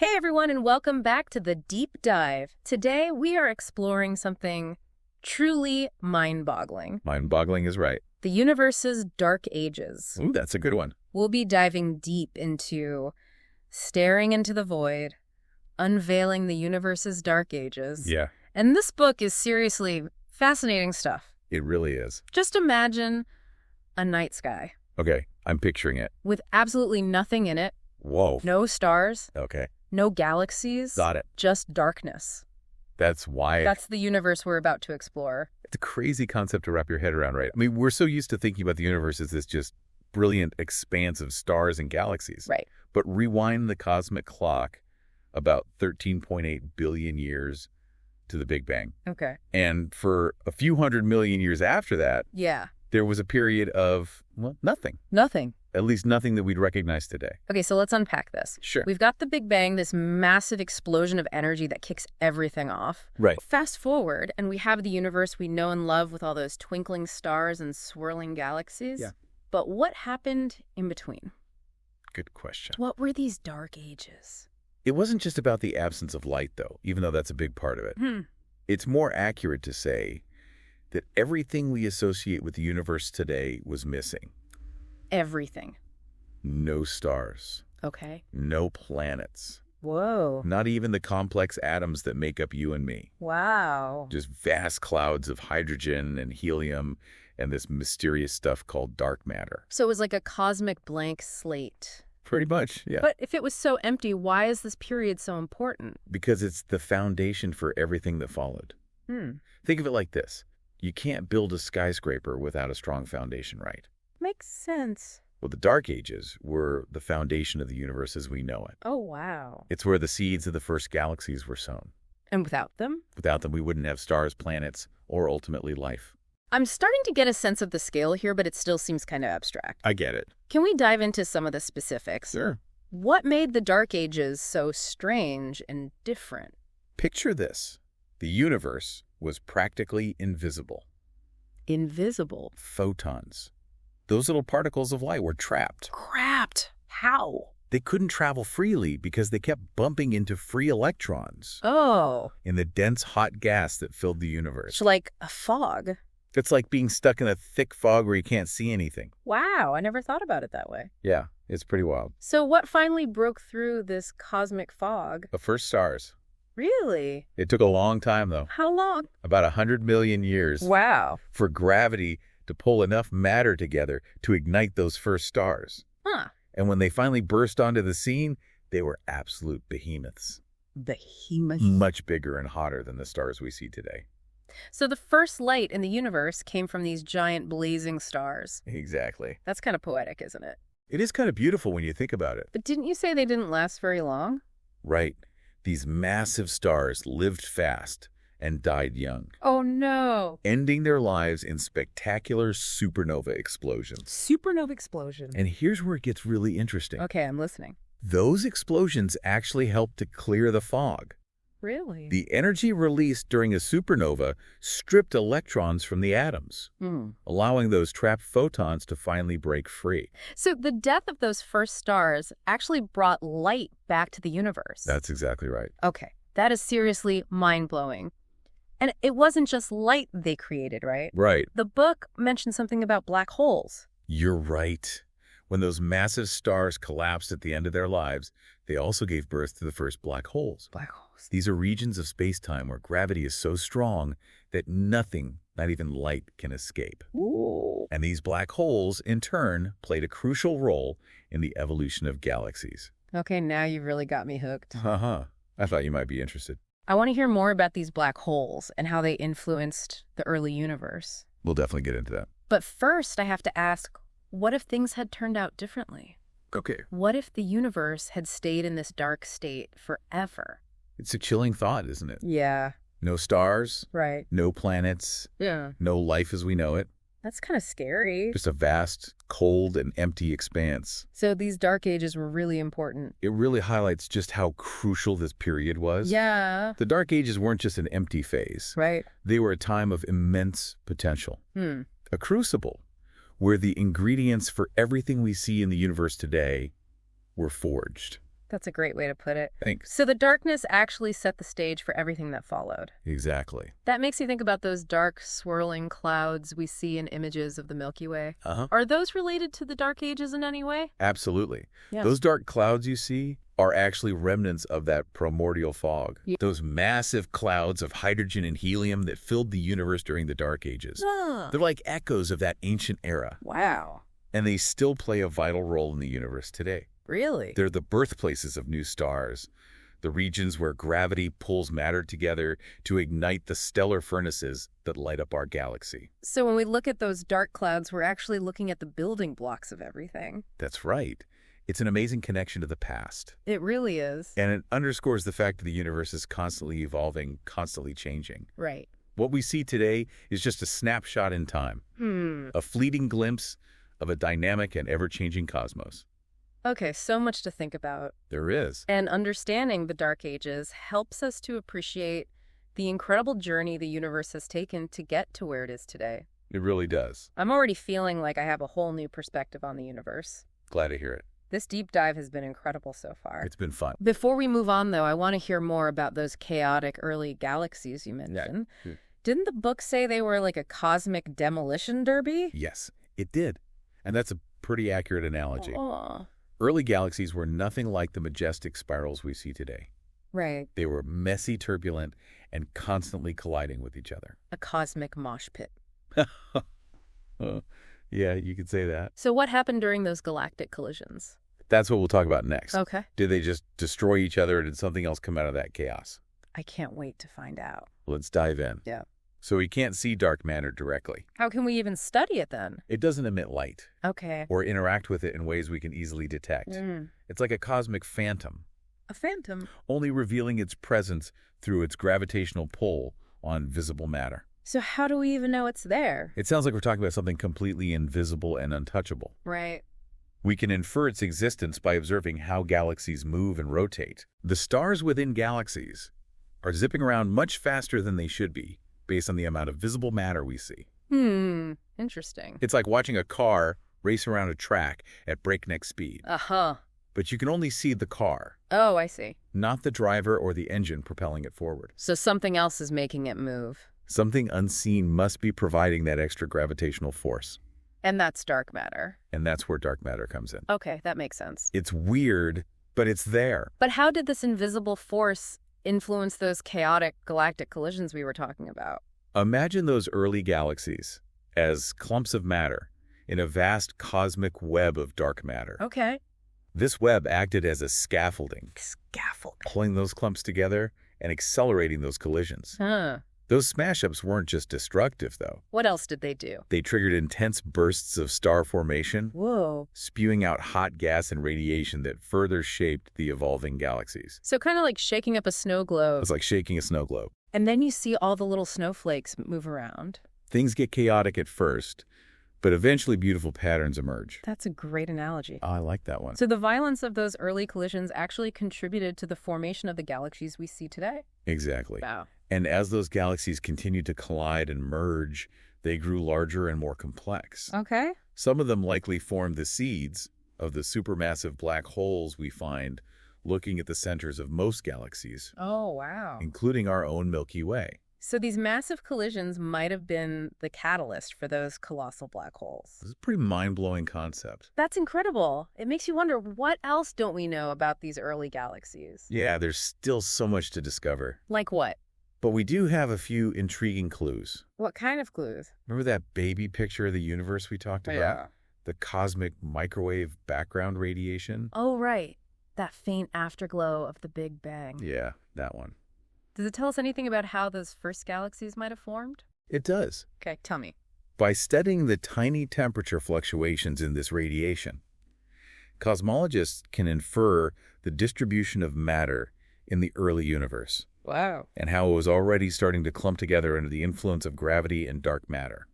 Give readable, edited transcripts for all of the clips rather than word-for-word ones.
Hey everyone, and welcome back to the Deep Dive. Today we are exploring something truly mind-boggling. Mind-boggling is right. The universe's dark ages. Ooh, that's a good one. We'll be diving deep into staring into the void, unveiling the universe's dark ages. Yeah, And this book is seriously fascinating stuff. it really is. Just imagine a night sky Okay, I'm picturing it. with absolutely nothing in it, Whoa. no stars, Okay, no galaxies, got it. just darkness. That's why That's the universe we're about to explore. it's a crazy concept to wrap your head around, right? I mean, we're so used to thinking about the universe as this just brilliant expanse of stars and galaxies. Right. But rewind the cosmic clock about 13.8 billion years to the Big Bang. Okay. And for a few hundred million years after that, Yeah. there was a period of, well, nothing. Nothing. At least nothing that we'd recognize today. Okay, so let's unpack this. Sure. We've got the Big Bang, this massive explosion of energy that kicks everything off. Right. Fast forward, and we have the universe we know and love with all those twinkling stars and swirling galaxies. Yeah. But what happened in between? Good question. What were these dark ages? It wasn't just about the absence of light, though, even though that's a big part of it. It's more accurate to say that everything we associate with the universe today was missing. Everything. No stars, Okay. no planets, Whoa. not even the complex atoms that make up you and me. Wow. Just vast clouds of hydrogen and helium and this mysterious stuff called dark matter. So it was like a cosmic blank slate. Pretty much, yeah. But if it was so empty, why is this period so important? Because it's the foundation for everything that followed. Think of it like this. You can't build a skyscraper without a strong foundation, right? Makes sense. Well, the Dark Ages were the foundation of the universe as we know it. Oh, wow. It's where the seeds of the first galaxies were sown. And without them? Without them, we wouldn't have stars, planets, or ultimately life. I'm starting to get a sense of the scale here, but it still seems kind of abstract. I get it. Can we dive into some of the specifics? Sure. What made the Dark Ages so strange and different? Picture this. The universe was practically invisible. Invisible. Photons. Those little particles of light were trapped. Trapped. How? They couldn't travel freely because they kept bumping into free electrons Oh. in the dense hot gas that filled the universe. It's like a fog. It's like being stuck in a thick fog where you can't see anything. Wow, I never thought about it that way. Yeah, it's pretty wild. So what finally broke through this cosmic fog? The first stars. Really? It took a long time, though. How long? About 100 million years. Wow. For gravity to pull enough matter together to ignite those first stars. Huh. And when they finally burst onto the scene, they were absolute behemoths. Behemoth. Much bigger and hotter than the stars we see today. So the first light in the universe came from these giant blazing stars. Exactly. That's kind of poetic, isn't it? It is kind of beautiful when you think about it. But didn't you say they didn't last very long? Right. These massive stars lived fast and died young, Oh, no. ending their lives in spectacular supernova explosions. Supernova explosion. And here's where it gets really interesting. Okay, I'm listening. Those explosions actually helped to clear the fog. Really? The energy released during a supernova stripped electrons from the atoms, allowing those trapped photons to finally break free. So the death of those first stars actually brought light back to the universe. That's exactly right. Okay, that is seriously mind-blowing. And it wasn't just light they created, right? Right. The book mentioned something about black holes. You're right. When those massive stars collapsed at the end of their lives, they also gave birth to the first black holes. Black holes. These are regions of space-time where gravity is so strong that nothing, not even light, can escape. Ooh. And these black holes, in turn, played a crucial role in the evolution of galaxies. Okay, now you've really got me hooked. Uh-huh. I thought you might be interested. I want to hear more about these black holes and how they influenced the early universe. We'll definitely get into that. But first, I have to ask, what if things had turned out differently? Okay. What if the universe had stayed in this dark state forever? It's a chilling thought, isn't it? Yeah, No stars, right. no planets, Yeah. no life as we know it. That's kind of scary. Just a vast, cold, and empty expanse. So these dark ages were really important. It really highlights just how crucial this period was. Yeah. The Dark Ages weren't just an empty phase. Right. They were a time of immense potential. Hmm. A crucible where the ingredients for everything we see in the universe today were forged. That's a great way to put it. Thanks. So the darkness actually set the stage for everything that followed. Exactly. That makes you think about those dark, swirling clouds we see in images of the Milky Way. Uh-huh. Are those related to the Dark Ages in any way? Absolutely. Yeah. Those dark clouds you see are actually remnants of that primordial fog. Yeah. Those massive clouds of hydrogen and helium that filled the universe during the Dark Ages. They're like echoes of that ancient era. Wow. And they still play a vital role in the universe today. Really? They're the birthplaces of new stars, the regions where gravity pulls matter together to ignite the stellar furnaces that light up our galaxy. So when we look at those dark clouds, we're actually looking at the building blocks of everything. That's right. It's an amazing connection to the past. It really is. And it underscores the fact that the universe is constantly evolving, constantly changing. Right. What we see today is just a snapshot in time, a fleeting glimpse of a dynamic and ever-changing cosmos. Okay, so much to think about. There is. And understanding the Dark Ages helps us to appreciate the incredible journey the universe has taken to get to where it is today. It really does. I'm already feeling like I have a whole new perspective on the universe. Glad to hear it. This deep dive has been incredible so far. It's been fun. Before we move on, though, I want to hear more about those chaotic early galaxies you mentioned. Yeah. Didn't the book say they were like a cosmic demolition derby? Yes, it did. And that's a pretty accurate analogy. Oh. Early galaxies were nothing like the majestic spirals we see today. Right. They were messy, turbulent, and constantly colliding with each other. A cosmic mosh pit. Yeah, you could say that. So what happened during those galactic collisions? That's what we'll talk about next. Okay. Did they just destroy each other, or did something else come out of that chaos? I can't wait to find out. Let's dive in. Yeah. So we can't see dark matter directly. How can we even study it then? It doesn't emit light Okay. or interact with it in ways we can easily detect. It's like a cosmic phantom, A phantom. only revealing its presence through its gravitational pull on visible matter. So how do we even know it's there? It sounds like we're talking about something completely invisible and untouchable. Right. We can infer its existence by observing how galaxies move and rotate. The stars within galaxies are zipping around much faster than they should be, based on the amount of visible matter we see. Interesting. It's like watching a car race around a track at breakneck speed. Uh-huh. But you can only see the car, Oh, I see. not the driver or the engine propelling it forward. So something else is making it move. Something unseen must be providing that extra gravitational force. And that's dark matter. And that's where dark matter comes in. Okay, that makes sense. It's weird, but it's there. But how did this invisible force influence those chaotic galactic collisions we were talking about? Imagine those early galaxies as clumps of matter in a vast cosmic web of dark matter. Okay. This web acted as a scaffolding, Scaffold. pulling those clumps together and accelerating those collisions. Huh. Those smash-ups weren't just destructive, though. What else did they do? They triggered intense bursts of star formation, Whoa. spewing out hot gas and radiation that further shaped the evolving galaxies. So kind of like shaking up a snow globe. It's like shaking a snow globe. And then you see all the little snowflakes move around. Things get chaotic at first, but eventually beautiful patterns emerge. That's a great analogy. Oh, I like that one. So the violence of those early collisions actually contributed to the formation of the galaxies we see today. Exactly. Wow. And as those galaxies continued to collide and merge, they grew larger and more complex. Okay. Some of them likely formed the seeds of the supermassive black holes we find looking at the centers of most galaxies, Oh, wow. including our own Milky Way. So these massive collisions might have been the catalyst for those colossal black holes. This is a pretty mind-blowing concept. That's incredible. It makes you wonder, what else don't we know about these early galaxies? Yeah, there's still so much to discover. Like what? But we do have a few intriguing clues. What kind of clues? Remember that baby picture of the universe we talked about? The cosmic microwave background radiation? Oh, right. That faint afterglow of the Big Bang. Yeah, that one. Does it tell us anything about how those first galaxies might have formed? It does. Okay, tell me. By studying the tiny temperature fluctuations in this radiation, cosmologists can infer the distribution of matter in the early universe Wow. and how it was already starting to clump together under the influence of gravity and dark matter.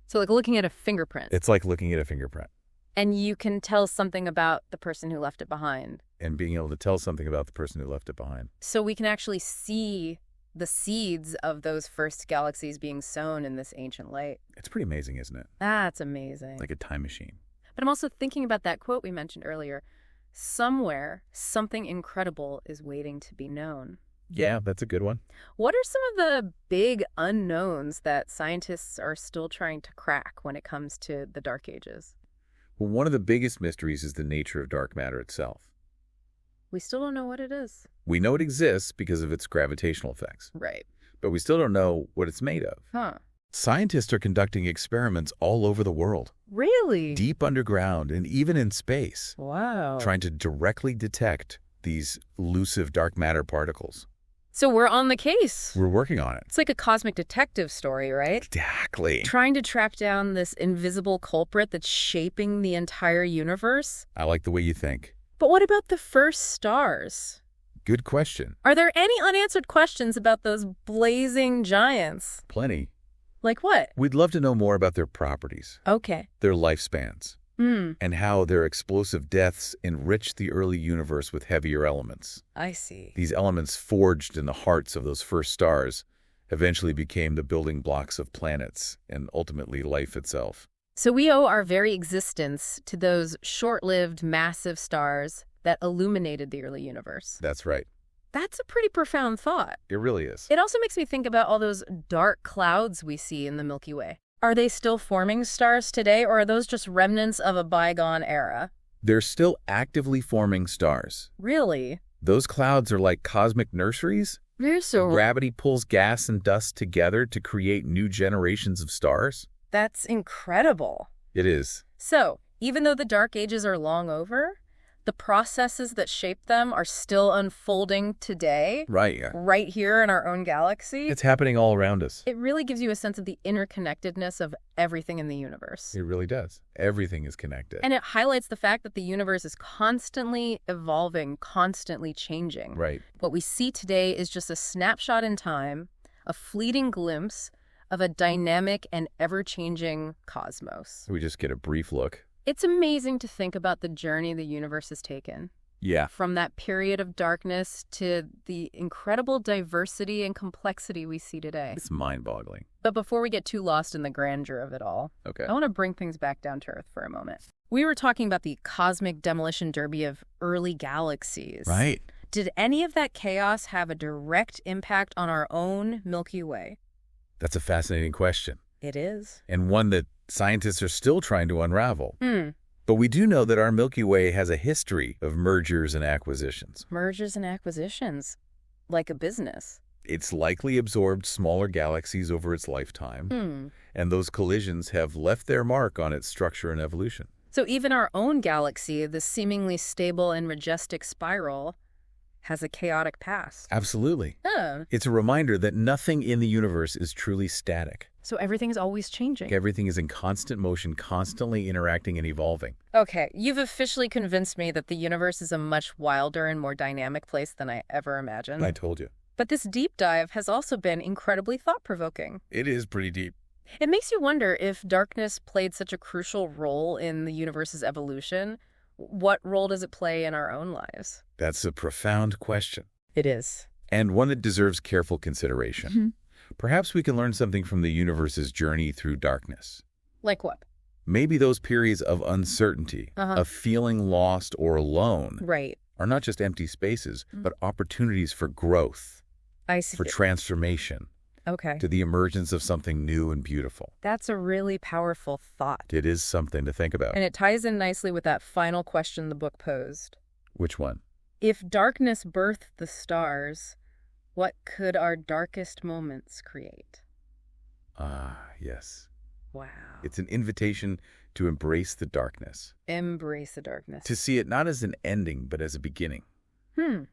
So like looking at a fingerprint. It's like looking at a fingerprint And you can tell something about the person who left it behind. and being able to tell something about the person who left it behind. So we can actually see the seeds of those first galaxies being sown in this ancient light. It's pretty amazing, isn't it? That's amazing. Like a time machine. But I'm also thinking about that quote we mentioned earlier. Somewhere, something incredible is waiting to be known. Yeah, that's a good one. What are some of the big unknowns that scientists are still trying to crack when it comes to the Dark Ages? Well, one of the biggest mysteries is the nature of dark matter itself. We still don't know what it is. We know it exists because of its gravitational effects, Right. but we still don't know what it's made of. Huh. Scientists are conducting experiments all over the world, Really? deep underground and even in space, Wow. trying to directly detect these elusive dark matter particles. So we're on the case. We're working on it. It's like a cosmic detective story, right? Exactly. Trying to track down this invisible culprit that's shaping the entire universe. I like the way you think. But what about the first stars? Good question. Are there any unanswered questions about those blazing giants? Plenty. Like what? We'd love to know more about their properties, Okay. their lifespans, and how their explosive deaths enriched the early universe with heavier elements. I see. These elements forged in the hearts of those first stars eventually became the building blocks of planets and ultimately life itself. So we owe our very existence to those short-lived massive stars that illuminated the early universe. That's right. That's a pretty profound thought. It really is. It also makes me think about all those dark clouds we see in the Milky Way. Are they still forming stars today, or are those just remnants of a bygone era? They're still actively forming stars. Really? Those clouds are like cosmic nurseries. Gravity pulls gas and dust together to create new generations of stars. That's incredible. It is. So, even though the Dark Ages are long over, the processes that shape them are still unfolding today, Right, yeah. right here in our own galaxy. It's happening all around us. It really gives you a sense of the interconnectedness of everything in the universe. It really does. Everything is connected. And it highlights the fact that the universe is constantly evolving, constantly changing. Right. What we see today is just a snapshot in time, a fleeting glimpse of a dynamic and ever-changing cosmos. We just get a brief look. It's amazing to think about the journey the universe has taken. Yeah. From that period of darkness to the incredible diversity and complexity we see today. It's mind-boggling. But before we get too lost in the grandeur of it all, Okay. I want to bring things back down to Earth for a moment. We were talking about the cosmic demolition derby of early galaxies. Right. Did any of that chaos have a direct impact on our own Milky Way? That's a fascinating question, It is. and one that scientists are still trying to unravel. But we do know that our Milky Way has a history of mergers and acquisitions. Mergers and acquisitions, like a business. It's likely absorbed smaller galaxies over its lifetime, and those collisions have left their mark on its structure and evolution. So even our own galaxy, the seemingly stable and majestic spiral, has a chaotic past. Absolutely. Oh. It's a reminder that nothing in the universe is truly static. So everything's always changing. Everything is in constant motion, constantly interacting and evolving. Okay, you've officially convinced me that the universe is a much wilder and more dynamic place than I ever imagined. I told you. But this deep dive has also been incredibly thought-provoking. It is pretty deep. It makes you wonder if darkness played such a crucial role in the universe's evolution. What role does it play in our own lives? That's a profound question, It is. and one that deserves careful consideration. Perhaps we can learn something from the universe's journey through darkness. Like what? Maybe those periods of uncertainty, of feeling lost or alone, Right. are not just empty spaces, but opportunities for growth, I see. for transformation, Okay. to the emergence of something new and beautiful. That's a really powerful thought. It is something to think about. And it ties in nicely with that final question the book posed. Which one? If darkness birthed the stars, what could our darkest moments create? Ah, yes. Wow. It's an invitation to embrace the darkness, Embrace the darkness. to see it not as an ending, but as a beginning,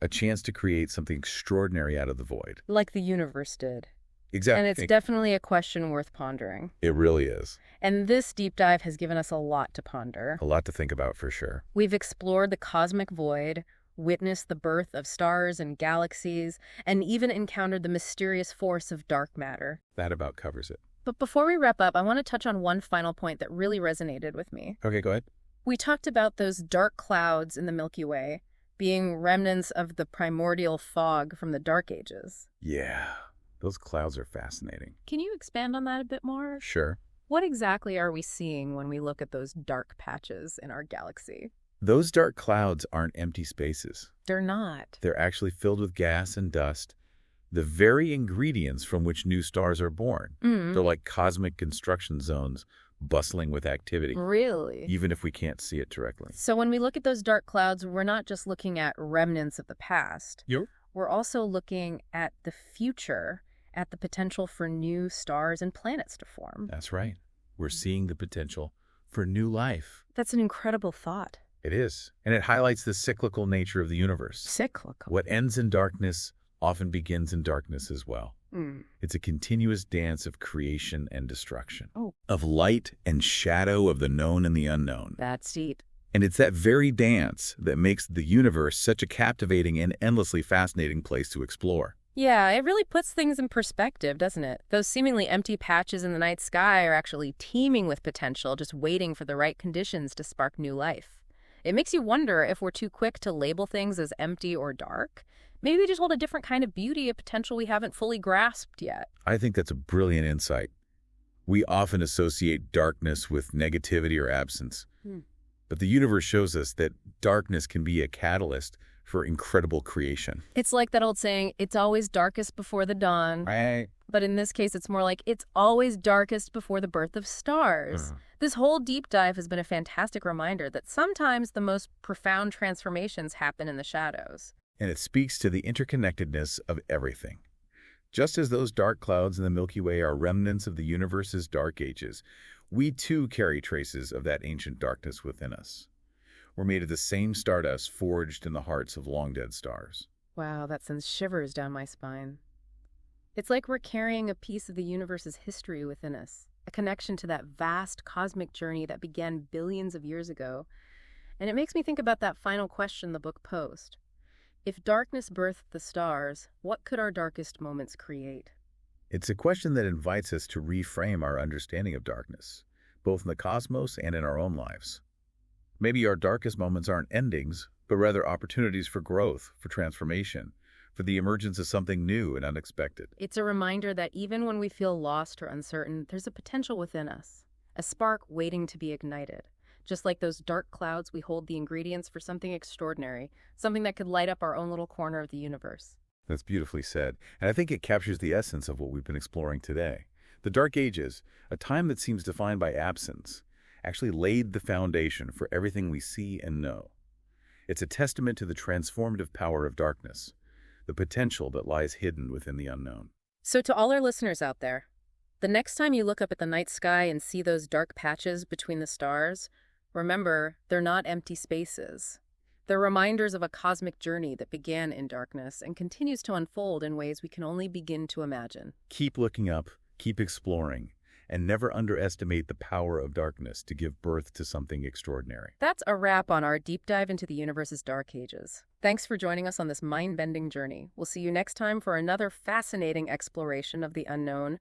a chance to create something extraordinary out of the void. Like the universe did. Exactly. And it's definitely a question worth pondering. It really is. And this deep dive has given us a lot to ponder. A lot to think about for sure. We've explored the cosmic void, witnessed the birth of stars and galaxies, and even encountered the mysterious force of dark matter. That about covers it. But before we wrap up, I want to touch on one final point that really resonated with me. Okay, go ahead. We talked about those dark clouds in the Milky Way being remnants of the primordial fog from the Dark Ages. Yeah, those clouds are fascinating. Can you expand on that a bit more? Sure. What exactly are we seeing when we look at those dark patches in our galaxy? Those dark clouds aren't empty spaces. They're not. They're actually filled with gas and dust, the very ingredients from which new stars are born. They're like cosmic construction zones, bustling with activity, Really? even if we can't see it directly. So when we look at those dark clouds, we're not just looking at remnants of the past. Yep. We're also looking at the future, at the potential for new stars and planets to form. That's right. We're seeing the potential for new life. That's an incredible thought. It is. And it highlights the cyclical nature of the universe. Cyclical. What ends in darkness often begins in darkness as well. It's a continuous dance of creation and destruction, of light and shadow, of the known and the unknown. That's deep. And it's that very dance that makes the universe such a captivating and endlessly fascinating place to explore. Yeah, it really puts things in perspective, doesn't it? Those seemingly empty patches in the night sky are actually teeming with potential, just waiting for the right conditions to spark new life. It makes you wonder if we're too quick to label things as empty or dark. Maybe they just hold a different kind of beauty, a potential we haven't fully grasped yet. I think that's a brilliant insight. We often associate darkness with negativity or absence. But the universe shows us that darkness can be a catalyst for incredible creation. It's like that old saying, it's always darkest before the dawn. Right. But in this case, it's more like it's always darkest before the birth of stars. This whole deep dive has been a fantastic reminder that sometimes the most profound transformations happen in the shadows. And it speaks to the interconnectedness of everything. Just as those dark clouds in the Milky Way are remnants of the universe's dark ages, we too carry traces of that ancient darkness within us. We're made of the same stardust forged in the hearts of long-dead stars. Wow, that sends shivers down my spine. It's like we're carrying a piece of the universe's history within us, a connection to that vast cosmic journey that began billions of years ago. And it makes me think about that final question the book posed. If darkness birthed the stars, what could our darkest moments create? It's a question that invites us to reframe our understanding of darkness, both in the cosmos and in our own lives. Maybe our darkest moments aren't endings, but rather opportunities for growth, for transformation, for the emergence of something new and unexpected. It's a reminder that even when we feel lost or uncertain, there's a potential within us, a spark waiting to be ignited. Just like those dark clouds, we hold the ingredients for something extraordinary, something that could light up our own little corner of the universe. That's beautifully said, and I think it captures the essence of what we've been exploring today. The Dark Ages, a time that seems defined by absence, actually laid the foundation for everything we see and know. It's a testament to the transformative power of darkness, the potential that lies hidden within the unknown. So to all our listeners out there, the next time you look up at the night sky and see those dark patches between the stars, remember, they're not empty spaces. They're reminders of a cosmic journey that began in darkness and continues to unfold in ways we can only begin to imagine. Keep looking up, keep exploring, and never underestimate the power of darkness to give birth to something extraordinary. That's a wrap on our deep dive into the universe's dark ages. Thanks for joining us on this mind-bending journey. We'll see you next time for another fascinating exploration of the unknown.